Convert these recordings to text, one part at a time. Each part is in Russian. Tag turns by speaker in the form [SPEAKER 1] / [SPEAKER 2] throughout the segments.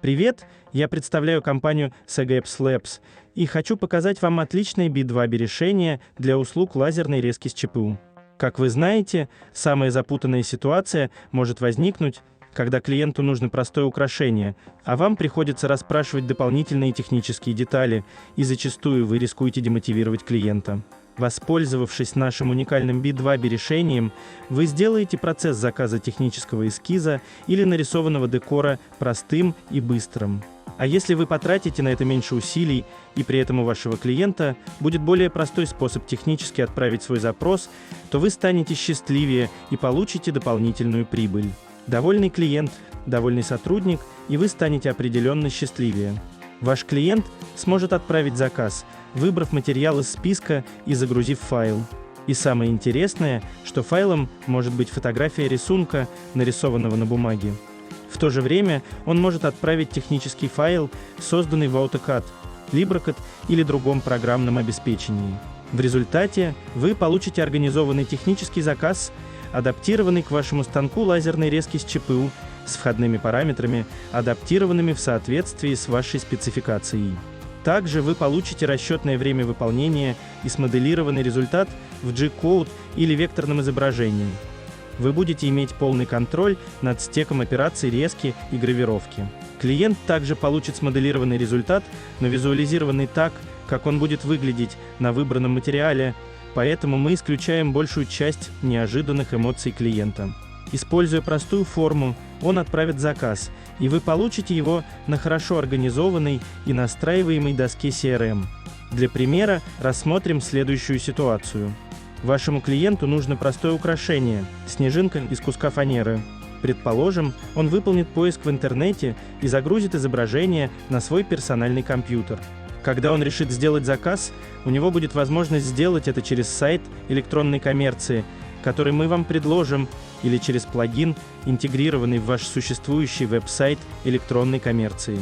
[SPEAKER 1] Привет, я представляю компанию SEGA Apps Labs и хочу показать вам отличное B2B решение для услуг лазерной резки с ЧПУ. Как вы знаете, самая запутанная ситуация может возникнуть, когда клиенту нужно простое украшение, а вам приходится расспрашивать дополнительные технические детали, и зачастую вы рискуете демотивировать клиента. Воспользовавшись нашим уникальным B2B решением, вы сделаете процесс заказа технического эскиза или нарисованного декора простым и быстрым. А если вы потратите на это меньше усилий, и при этом у вашего клиента будет более простой способ технически отправить свой запрос, то вы станете счастливее и получите дополнительную прибыль. Довольный клиент, довольный сотрудник, и вы станете определенно счастливее. Ваш клиент сможет отправить заказ, выбрав материал из списка и загрузив файл. И самое интересное, что файлом может быть фотография рисунка, нарисованного на бумаге. В то же время он может отправить технический файл, созданный в AutoCAD, LibreCAD или другом программном обеспечении. В результате вы получите организованный технический заказ, адаптированный к вашему станку лазерной резки с ЧПУ, с входными параметрами, адаптированными в соответствии с вашей спецификацией. Также вы получите расчетное время выполнения и смоделированный результат в G-Code или векторном изображении. Вы будете иметь полный контроль над стеком операций резки и гравировки. Клиент также получит смоделированный результат, но визуализированный так, как он будет выглядеть на выбранном материале, поэтому мы исключаем большую часть неожиданных эмоций клиента. Используя простую форму, он отправит заказ, и вы получите его на хорошо организованной и настраиваемой доске CRM. Для примера рассмотрим следующую ситуацию. Вашему клиенту нужно простое украшение – снежинка из куска фанеры. Предположим, он выполнит поиск в интернете и загрузит изображение на свой персональный компьютер. Когда он решит сделать заказ, у него будет возможность сделать это через сайт электронной коммерции, который мы вам предложим, или через плагин, интегрированный в ваш существующий веб-сайт электронной коммерции.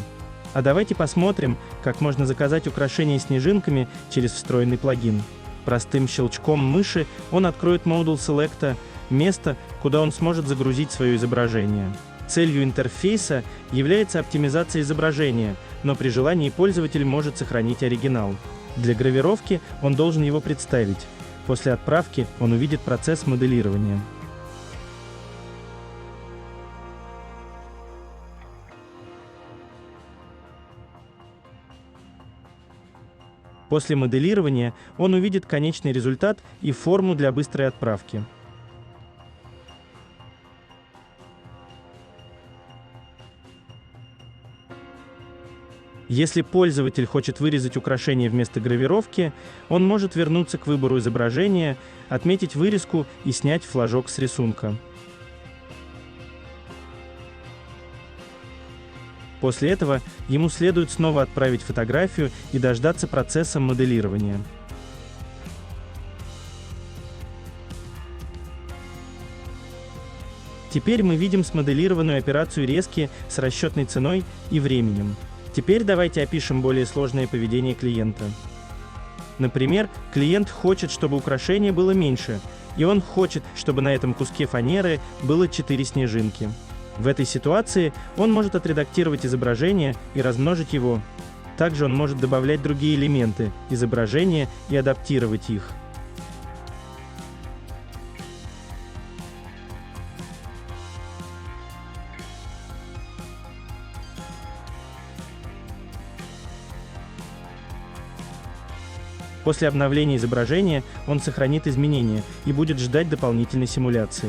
[SPEAKER 1] А давайте посмотрим, как можно заказать украшения снежинками через встроенный плагин. Простым щелчком мыши он откроет модуль Select, место, куда он сможет загрузить свое изображение. Целью интерфейса является оптимизация изображения, но при желании пользователь может сохранить оригинал. Для гравировки он должен его представить. После отправки он увидит процесс моделирования. После моделирования он увидит конечный результат и форму для быстрой отправки. Если пользователь хочет вырезать украшение вместо гравировки, он может вернуться к выбору изображения, отметить вырезку и снять флажок с рисунка. После этого ему следует снова отправить фотографию и дождаться процесса моделирования. Теперь мы видим смоделированную операцию резки с расчетной ценой и временем. Теперь давайте опишем более сложное поведение клиента. Например, клиент хочет, чтобы украшение было меньше, и он хочет, чтобы на этом куске фанеры было 4 снежинки. В этой ситуации он может отредактировать изображение и размножить его. Также он может добавлять другие элементы изображения и адаптировать их. После обновления изображения он сохранит изменения и будет ждать дополнительной симуляции.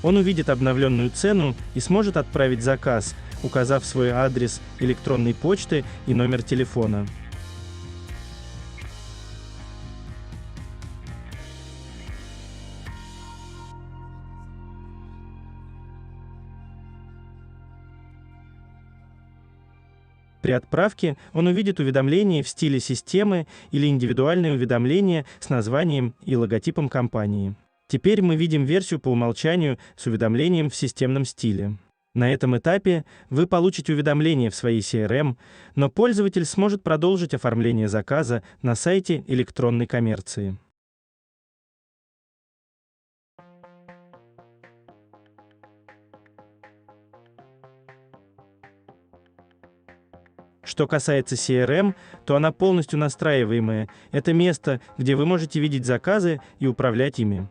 [SPEAKER 1] Он увидит обновленную цену и сможет отправить заказ, указав свой адрес электронной почты и номер телефона. При отправке он увидит уведомление в стиле системы или индивидуальное уведомление с названием и логотипом компании. Теперь мы видим версию по умолчанию с уведомлением в системном стиле. На этом этапе вы получите уведомление в своей CRM, но пользователь сможет продолжить оформление заказа на сайте электронной коммерции. Что касается CRM, то она полностью настраиваемая. Это место, где вы можете видеть заказы и управлять ими.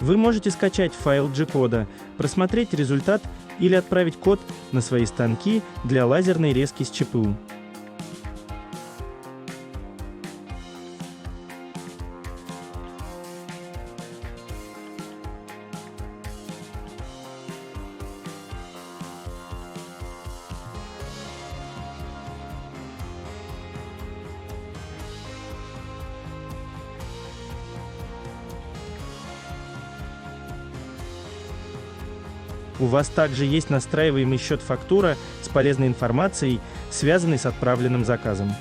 [SPEAKER 1] Вы можете скачать файл G-кода, просмотреть результат или отправить код на свои станки для лазерной резки с ЧПУ. У вас также есть настраиваемый счет-фактура с полезной информацией, связанной с отправленным заказом.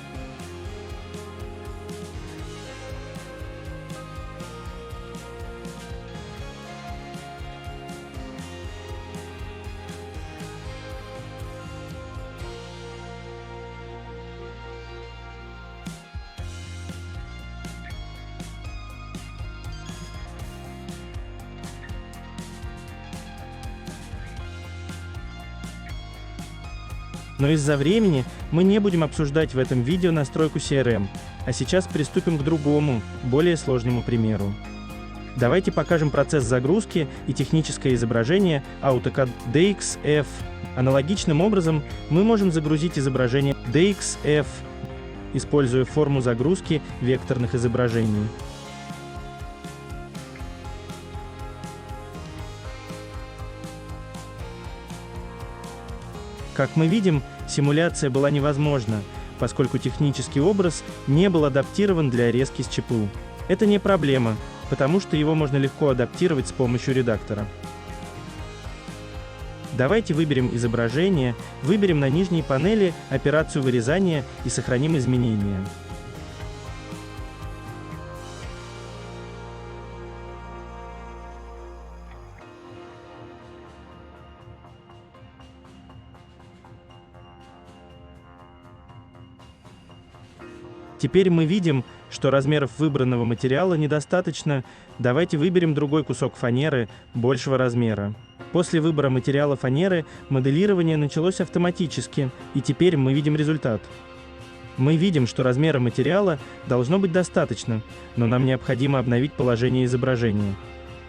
[SPEAKER 1] Но из-за времени мы не будем обсуждать в этом видео настройку CRM, а сейчас приступим к другому, более сложному примеру. Давайте покажем процесс загрузки и техническое изображение AutoCAD DXF. Аналогичным образом мы можем загрузить изображение DXF, используя форму загрузки векторных изображений. Как мы видим, симуляция была невозможна, поскольку технический образ не был адаптирован для резки с ЧПУ. Это не проблема, потому что его можно легко адаптировать с помощью редактора. Давайте выберем изображение, выберем на нижней панели операцию вырезания и сохраним изменения. Теперь мы видим, что размеров выбранного материала недостаточно. Давайте выберем другой кусок фанеры большего размера. После выбора материала фанеры моделирование началось автоматически, и теперь мы видим результат. Мы видим, что размера материала должно быть достаточно, но нам необходимо обновить положение изображения.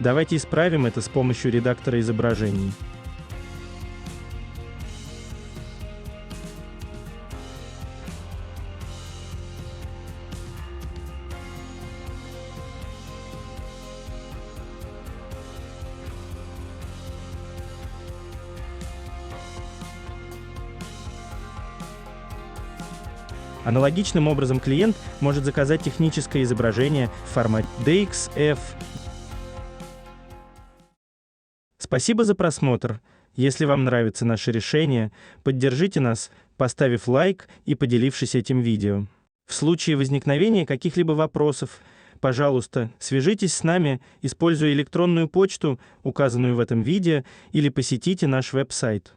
[SPEAKER 1] Давайте исправим это с помощью редактора изображений. Аналогичным образом клиент может заказать техническое изображение в формате DXF. Спасибо за просмотр. Если вам нравится наше решение, поддержите нас, поставив лайк и поделившись этим видео. В случае возникновения каких-либо вопросов, пожалуйста, свяжитесь с нами, используя электронную почту, указанную в этом видео, или посетите наш веб-сайт.